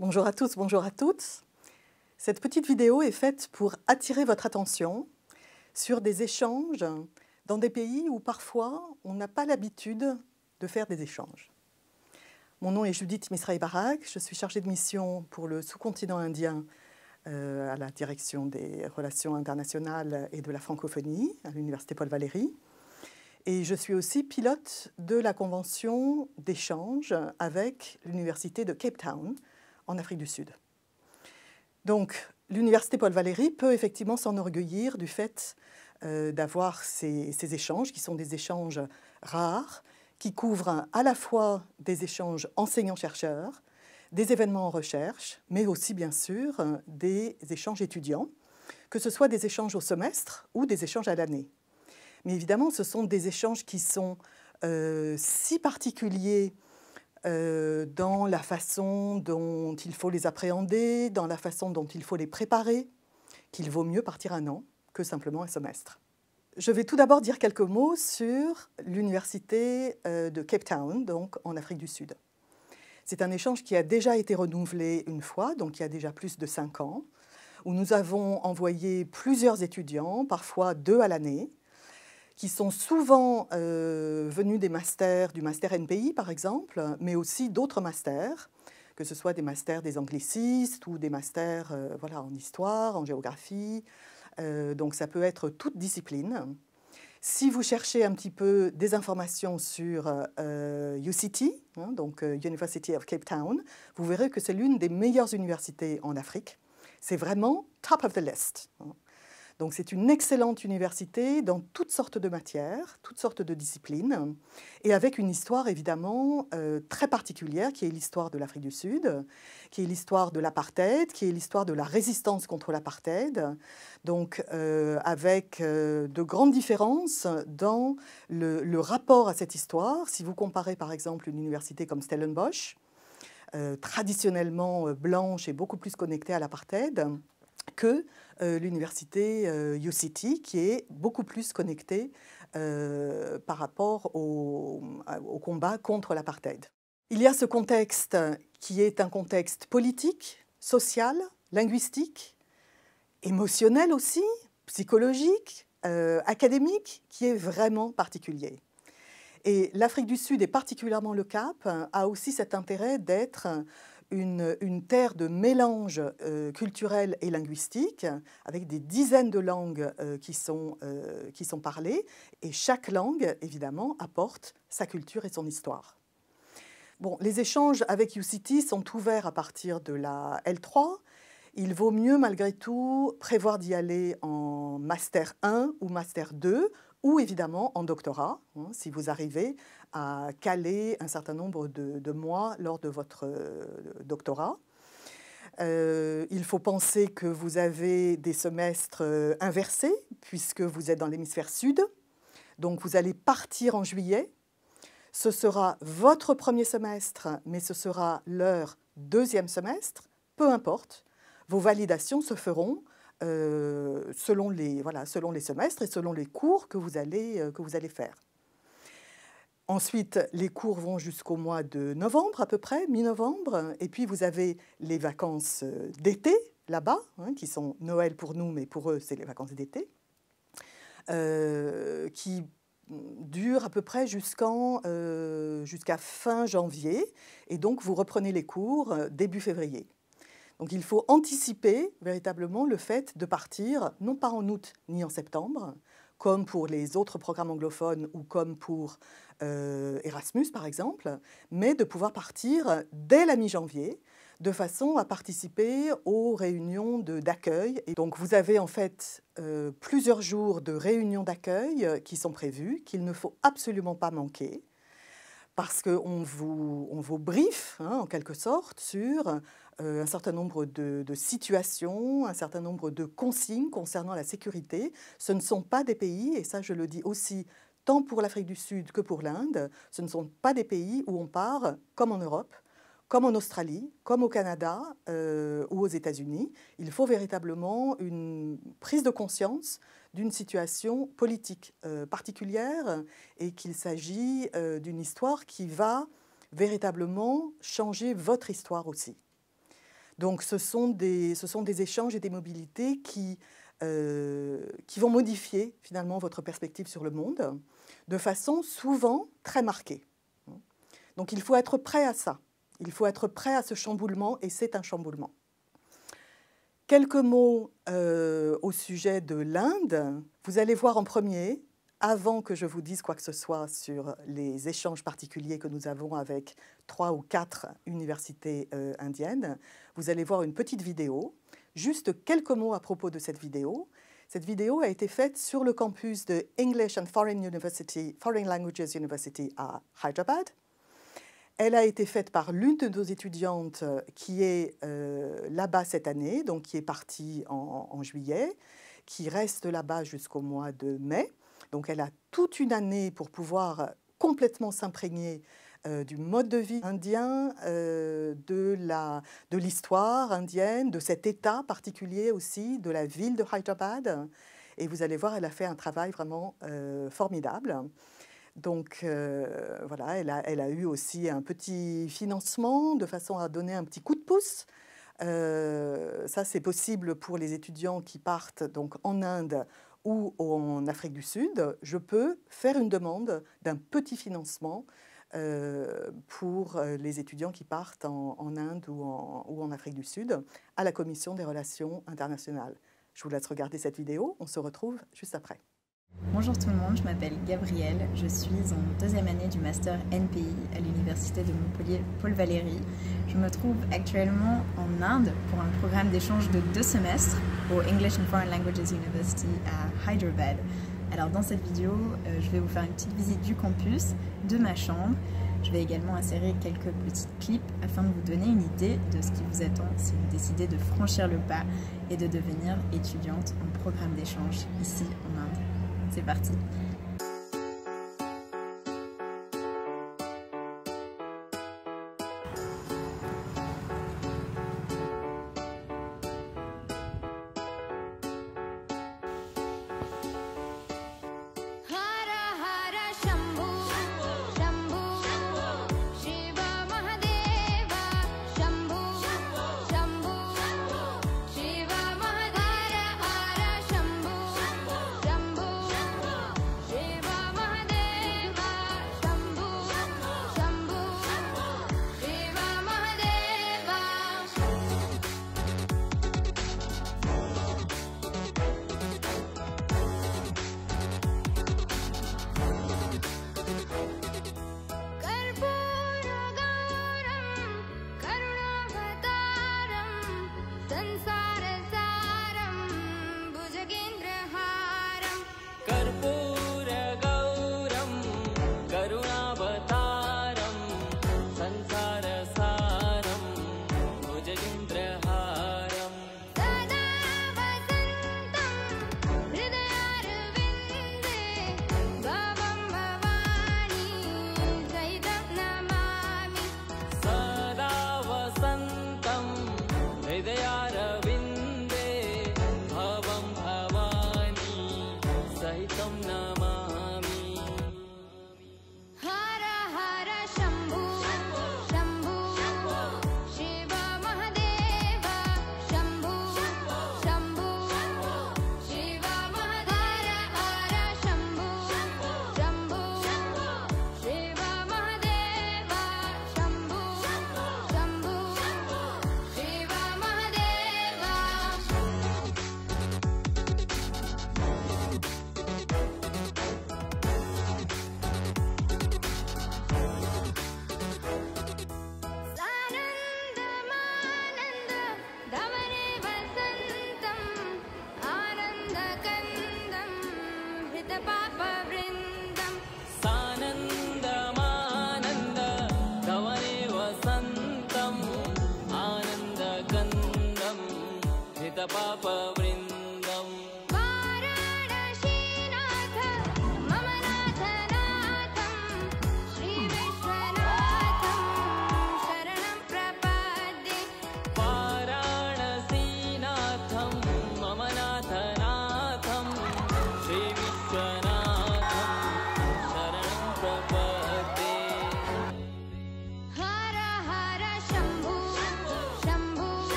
Bonjour à tous, bonjour à toutes. Cette petite vidéo est faite pour attirer votre attention sur des échanges dans des pays où parfois on n'a pas l'habitude de faire des échanges. Mon nom est Judith Misraï-Barak, je suis chargée de mission pour le sous-continent indien à la direction des relations internationales et de la francophonie à l'Université Paul Valéry. Et je suis aussi pilote de la convention d'échange avec l'Université de Cape Town en Afrique du Sud. Donc, l'Université Paul Valéry peut effectivement s'enorgueillir du fait d'avoir ces échanges, qui sont des échanges rares, qui couvrent à la fois des échanges enseignants-chercheurs, des événements en recherche, mais aussi, bien sûr, des échanges étudiants, que ce soit des échanges au semestre ou des échanges à l'année. Mais évidemment, ce sont des échanges qui sont si particuliers dans la façon dont il faut les appréhender, dans la façon dont il faut les préparer, qu'il vaut mieux partir un an que simplement un semestre. Je vais tout d'abord dire quelques mots sur l'université de Cape Town, donc en Afrique du Sud. C'est un échange qui a déjà été renouvelé une fois, donc il y a déjà plus de 5 ans, où nous avons envoyé plusieurs étudiants, parfois 2 à l'année, qui sont souvent venus des masters, du master NPI par exemple, mais aussi d'autres masters, que ce soit des masters des anglicistes ou des masters en histoire, en géographie. Donc ça peut être toute discipline. Si vous cherchez un petit peu des informations sur UCT, donc University of Cape Town, vous verrez que c'est l'une des meilleures universités en Afrique. C'est vraiment top of the list. Donc c'est une excellente université dans toutes sortes de matières, toutes sortes de disciplines, et avec une histoire évidemment très particulière, qui est l'histoire de l'Afrique du Sud, qui est l'histoire de l'apartheid, qui est l'histoire de la résistance contre l'apartheid, donc avec de grandes différences dans le rapport à cette histoire. Si vous comparez par exemple une université comme Stellenbosch, traditionnellement blanche et beaucoup plus connectée à l'apartheid, que l'université UCT, qui est beaucoup plus connectée par rapport au combat contre l'apartheid. Il y a ce contexte qui est un contexte politique, social, linguistique, émotionnel aussi, psychologique, académique, qui est vraiment particulier. Et l'Afrique du Sud, et particulièrement le Cap, a aussi cet intérêt d'être une terre de mélange culturel et linguistique, avec des dizaines de langues qui sont parlées, et chaque langue, évidemment, apporte sa culture et son histoire. Bon, les échanges avec UCT sont ouverts à partir de la L3. Il vaut mieux, malgré tout, prévoir d'y aller en Master 1 ou Master 2, ou évidemment en doctorat, si vous arrivez à caler un certain nombre de mois lors de votre doctorat. Il faut penser que vous avez des semestres inversés, puisque vous êtes dans l'hémisphère sud. Donc vous allez partir en juillet. Ce sera votre premier semestre, mais ce sera leur deuxième semestre, peu importe. Vos validations se feront selon les semestres et selon les cours que vous allez faire. Ensuite, les cours vont jusqu'au mois de novembre à peu près, mi-novembre, et puis vous avez les vacances d'été là-bas, qui sont Noël pour nous, mais pour eux c'est les vacances d'été, qui durent à peu près jusqu'à fin janvier, et donc vous reprenez les cours début février. Donc il faut anticiper véritablement le fait de partir, non pas en août ni en septembre, comme pour les autres programmes anglophones ou comme pour Erasmus par exemple, mais de pouvoir partir dès la mi-janvier, de façon à participer aux réunions d'accueil. Et donc vous avez en fait plusieurs jours de réunions d'accueil qui sont prévus, qu'il ne faut absolument pas manquer, parce qu'on vous briefe, en quelque sorte, sur un certain nombre de situations, un certain nombre de consignes concernant la sécurité. Ce ne sont pas des pays, et ça je le dis aussi tant pour l'Afrique du Sud que pour l'Inde, ce ne sont pas des pays où on part comme en Europe, comme en Australie, comme au Canada ou aux États-Unis. Il faut véritablement une prise de conscience d'une situation politique particulière et qu'il s'agit d'une histoire qui va véritablement changer votre histoire aussi. Donc ce sont des échanges et des mobilités qui vont modifier finalement votre perspective sur le monde de façon souvent très marquée. Donc il faut être prêt à ça, il faut être prêt à ce chamboulement et c'est un chamboulement. Quelques mots au sujet de l'Inde. Vous allez voir en premier, avant que je vous dise quoi que ce soit sur les échanges particuliers que nous avons avec 3 ou 4 universités indiennes, vous allez voir une petite vidéo. Juste quelques mots à propos de cette vidéo. Cette vidéo a été faite sur le campus de English and Foreign Languages University à Hyderabad. Elle a été faite par l'une de nos étudiantes qui est là-bas cette année, donc qui est partie en juillet, qui reste là-bas jusqu'au mois de mai. Donc elle a toute une année pour pouvoir complètement s'imprégner du mode de vie indien, de l'histoire indienne, de cet état particulier aussi, de la ville de Hyderabad. Et vous allez voir, elle a fait un travail vraiment formidable. Donc voilà, elle a eu aussi un petit financement de façon à donner un petit coup de pouce. Ça, c'est possible pour les étudiants qui partent donc en Inde ou en Afrique du Sud. Je peux faire une demande d'un petit financement pour les étudiants qui partent en Inde ou en Afrique du Sud à la Commission des relations internationales. Je vous laisse regarder cette vidéo, on se retrouve juste après. Bonjour tout le monde, je m'appelle Gabrielle, je suis en 2e année du Master NPI à l'Université de Montpellier Paul Valéry. Je me trouve actuellement en Inde pour un programme d'échange de 2 semestres au English and Foreign Languages University à Hyderabad. Alors dans cette vidéo, je vais vous faire une petite visite du campus, de ma chambre. Je vais également insérer quelques petits clips afin de vous donner une idée de ce qui vous attend si vous décidez de franchir le pas et de devenir étudiante en programme d'échange ici en Inde. C'est parti!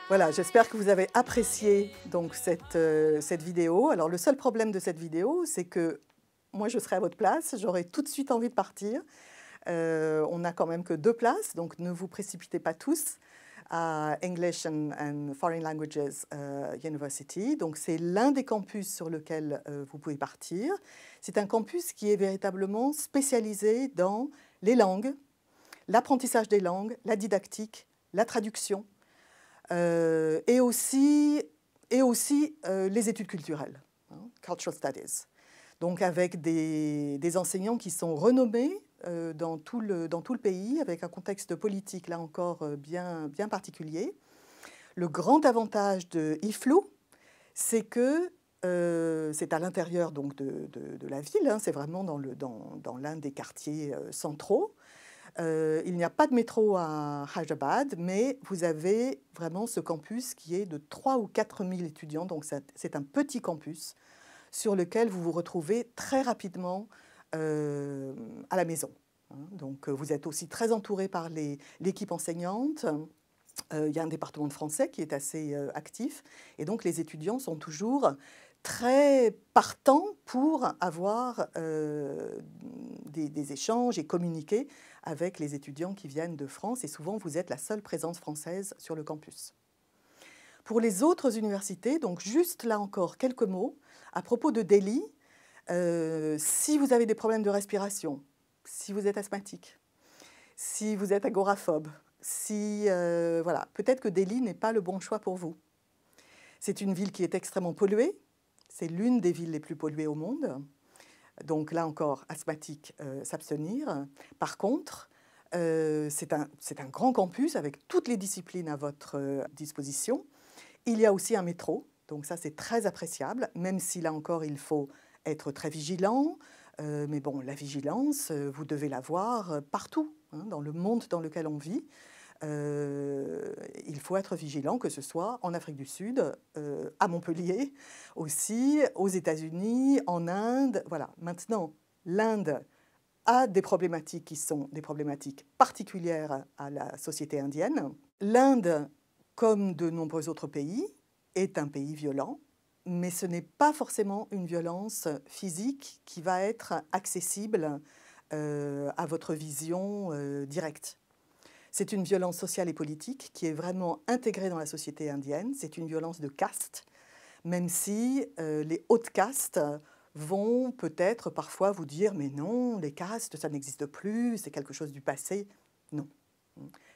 Voilà, j'espère que vous avez apprécié donc cette vidéo. Alors le seul problème de cette vidéo, c'est que moi je serai à votre place, j'aurai tout de suite envie de partir. On n'a quand même que 2 places, donc ne vous précipitez pas tous à English and Foreign Languages University. Donc c'est l'un des campus sur lequel vous pouvez partir. C'est un campus qui est véritablement spécialisé dans les langues, l'apprentissage des langues, la didactique, la traduction. Et aussi les études culturelles, hein, Cultural Studies. Donc avec des enseignants qui sont renommés dans tout le pays, avec un contexte politique, là encore, bien particulier. Le grand avantage de IFLU, c'est que c'est à l'intérieur donc de la ville, hein, c'est vraiment dans l'un des quartiers centraux. Il n'y a pas de métro à Hyderabad, mais vous avez vraiment ce campus qui est de 3 ou 4 000 étudiants, donc c'est un petit campus sur lequel vous vous retrouvez très rapidement à la maison. Donc vous êtes aussi très entouré par l'équipe enseignante. Il y a un département de français qui est assez actif, et donc les étudiants sont toujours très partants pour avoir des échanges et communiquer avec les étudiants qui viennent de France, et souvent vous êtes la seule présence française sur le campus. Pour les autres universités, donc juste là encore quelques mots à propos de Delhi. Si vous avez des problèmes de respiration, si vous êtes asthmatique, si vous êtes agoraphobe, voilà, peut-être que Delhi n'est pas le bon choix pour vous. C'est une ville qui est extrêmement polluée, c'est l'une des villes les plus polluées au monde. Donc là encore, asthmatique, s'abstenir. Par contre, c'est un grand campus avec toutes les disciplines à votre disposition. Il y a aussi un métro, donc ça c'est très appréciable, même si là encore il faut être très vigilant. Mais bon, la vigilance, vous devez l'avoir partout, hein, dans le monde dans lequel on vit. Il faut être vigilant, que ce soit en Afrique du Sud, à Montpellier aussi, aux États-Unis, en Inde. Voilà. Maintenant, l'Inde a des problématiques qui sont des problématiques particulières à la société indienne. L'Inde, comme de nombreux autres pays, est un pays violent, mais ce n'est pas forcément une violence physique qui va être accessible à votre vision directe. C'est une violence sociale et politique qui est vraiment intégrée dans la société indienne. C'est une violence de caste, même si les hautes castes vont peut-être parfois vous dire « mais non, les castes, ça n'existe plus, c'est quelque chose du passé ». Non,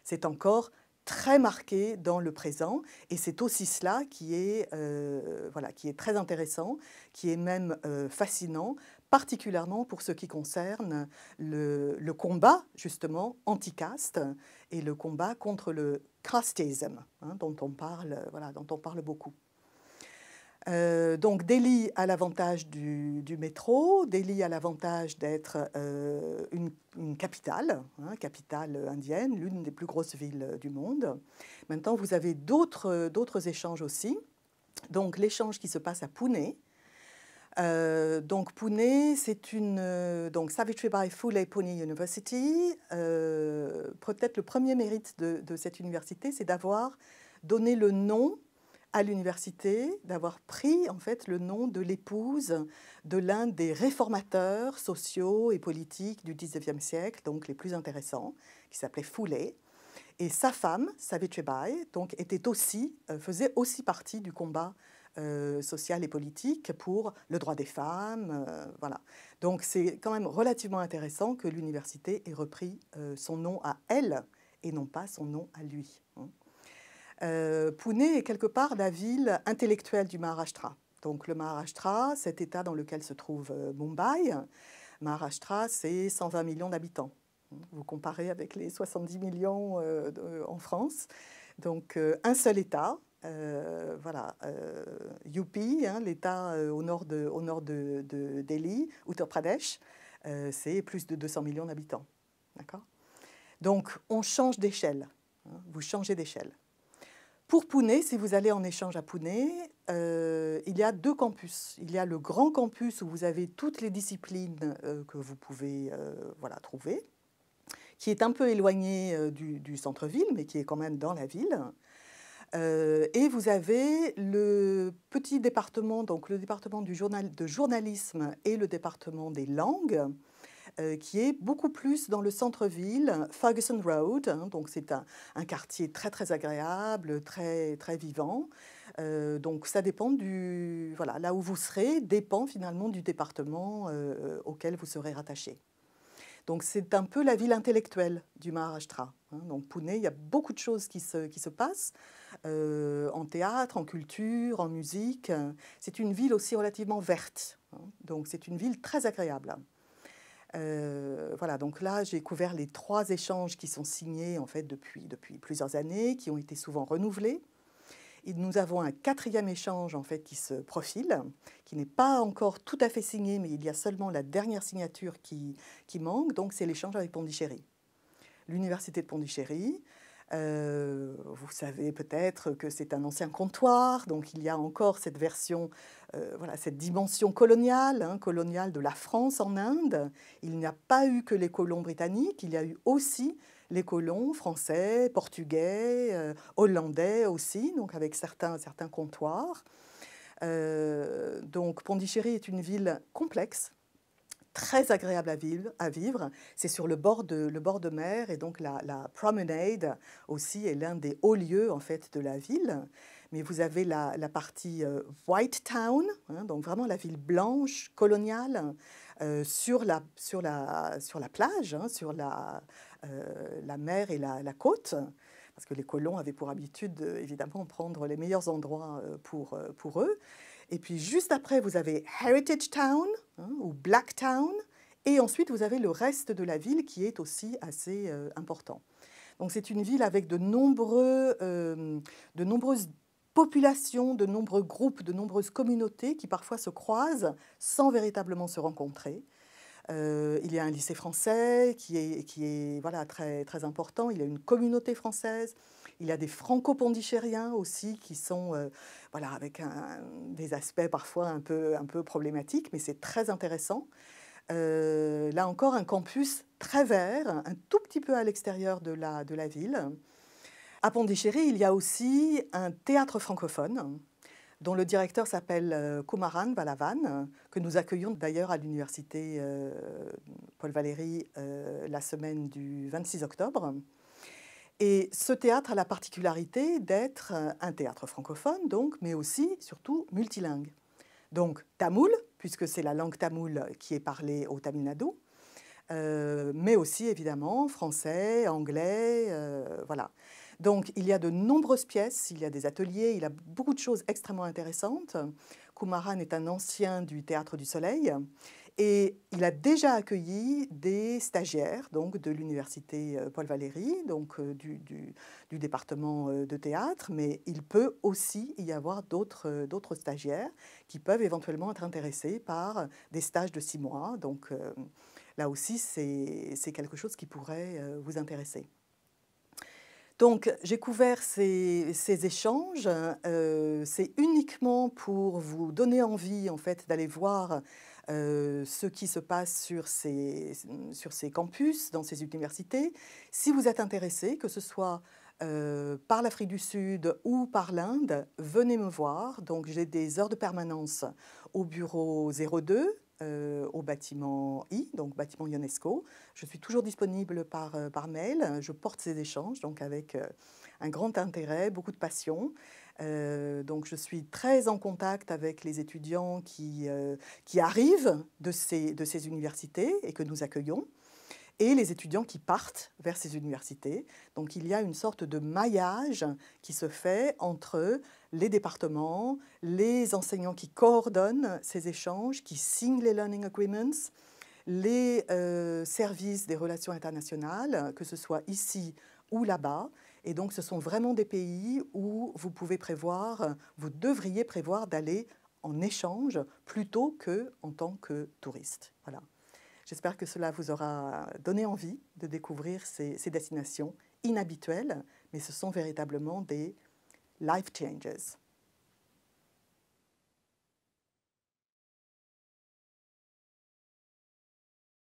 c'est encore très marqué dans le présent, et c'est aussi cela qui est, voilà, qui est très intéressant, qui est même fascinant, particulièrement pour ce qui concerne le combat justement anti-caste et le combat contre le casteism, hein, dont on parle beaucoup. Donc Delhi a l'avantage du métro, Delhi a l'avantage d'être une capitale, hein, capitale indienne, l'une des plus grosses villes du monde. Maintenant, vous avez d'autres échanges aussi. Donc l'échange qui se passe à Pune. Donc Pune, c'est donc Savitribai Phule Pune University. Peut-être le premier mérite de cette université, c'est d'avoir donné le nom à l'université, d'avoir pris en fait le nom de l'épouse de l'un des réformateurs sociaux et politiques du XIXe siècle, donc les plus intéressants, qui s'appelait Phule. Et sa femme, Savitribai, donc faisait aussi partie du combat social et politique pour le droit des femmes. Voilà. Donc c'est quand même relativement intéressant que l'université ait repris son nom à elle et non pas son nom à lui. Pune est quelque part la ville intellectuelle du Maharashtra. Donc le Maharashtra, cet état dans lequel se trouve Mumbai, Maharashtra, c'est 120 millions d'habitants. Vous comparez avec les 70 millions en France. Donc un seul état, voilà, UP, hein, l'état au nord de Delhi, Uttar Pradesh, c'est plus de 200 millions d'habitants. D'accord ? Donc on change d'échelle, hein, vous changez d'échelle. Pour Pune, si vous allez en échange à Pune, il y a 2 campus. Il y a le grand campus où vous avez toutes les disciplines que vous pouvez voilà, trouver, qui est un peu éloigné du centre-ville, mais qui est quand même dans la ville. Et vous avez le petit département, donc le département de journalisme et le département des langues, qui est beaucoup plus dans le centre-ville, Ferguson Road, hein, donc c'est un quartier très très agréable, très, très vivant. Donc ça dépend voilà, là où vous serez, dépend finalement du département auquel vous serez rattaché. Donc c'est un peu la ville intellectuelle du Maharashtra. Hein. Donc Pune, il y a beaucoup de choses qui se passent en théâtre, en culture, en musique. C'est une ville aussi relativement verte. Hein. Donc c'est une ville très agréable. Voilà, donc là, j'ai couvert les 3 échanges qui sont signés en fait depuis plusieurs années, qui ont été souvent renouvelés. Et nous avons un 4e échange en fait qui se profile, qui n'est pas encore tout à fait signé, mais il y a seulement la dernière signature qui manque. Donc c'est l'échange avec Pondichéry. L'université de Pondichéry. Vous savez peut-être que c'est un ancien comptoir, donc il y a encore cette version, voilà, cette dimension coloniale, hein, coloniale de la France en Inde. Il n'y a pas eu que les colons britanniques, il y a eu aussi les colons français, portugais, hollandais aussi, donc avec certains comptoirs. Donc Pondichéry est une ville complexe, très agréable à vivre. C'est sur le bord de mer et donc la promenade aussi est l'un des hauts lieux en fait de la ville. Mais vous avez la partie White Town, hein, donc vraiment la ville blanche coloniale sur la plage, hein, sur la mer et la côte. Parce que les colons avaient pour habitude, évidemment, prendre les meilleurs endroits pour eux. Et puis, juste après, vous avez Heritage Town, hein, ou Black Town. Et ensuite, vous avez le reste de la ville qui est aussi assez important. Donc, c'est une ville avec de nombreuses populations, de nombreux groupes, de nombreuses communautés qui parfois se croisent sans véritablement se rencontrer. Il y a un lycée français qui est voilà, très, très important. Il y a une communauté française. Il y a des franco-pondichéриens aussi qui sont voilà, avec des aspects parfois un peu problématiques, mais c'est très intéressant. Là encore, un campus très vert, un tout petit peu à l'extérieur de la ville. À Pondichéry, il y a aussi un théâtre francophone dont le directeur s'appelle Kumaran Balavan, que nous accueillons d'ailleurs à l'université Paul Valéry la semaine du 26 octobre. Et ce théâtre a la particularité d'être un théâtre francophone, donc, mais aussi, surtout, multilingue. Donc, tamoul, puisque c'est la langue tamoule qui est parlée au Tamil Nadu, mais aussi, évidemment, français, anglais, voilà. Donc, il y a de nombreuses pièces, il y a des ateliers, il y a beaucoup de choses extrêmement intéressantes. Kumaran est un ancien du Théâtre du Soleil et il a déjà accueilli des stagiaires donc, de l'université Paul Valéry, donc du département de théâtre, mais il peut aussi y avoir d'autres stagiaires qui peuvent éventuellement être intéressés par des stages de 6 mois. Donc là aussi, c'est quelque chose qui pourrait vous intéresser. Donc, j'ai couvert ces échanges. C'est uniquement pour vous donner envie, en fait, d'aller voir ce qui se passe sur ces campus, dans ces universités. Si vous êtes intéressé, que ce soit par l'Afrique du Sud ou par l'Inde, venez me voir. Donc, j'ai des heures de permanence au bureau 02, au bâtiment I, donc bâtiment UNESCO. Je suis toujours disponible par mail. Je porte ces échanges donc avec un grand intérêt, beaucoup de passion. Donc je suis très en contact avec les étudiants qui arrivent de ces universités et que nous accueillons, et les étudiants qui partent vers ces universités. Donc il y a une sorte de maillage qui se fait entre les départements, les enseignants qui coordonnent ces échanges, qui signent les learning agreements, les services des relations internationales, que ce soit ici ou là-bas. Et donc ce sont vraiment des pays où vous devriez prévoir d'aller en échange plutôt qu'en tant que touriste. Voilà. J'espère que cela vous aura donné envie de découvrir ces destinations inhabituelles, mais ce sont véritablement des life changers.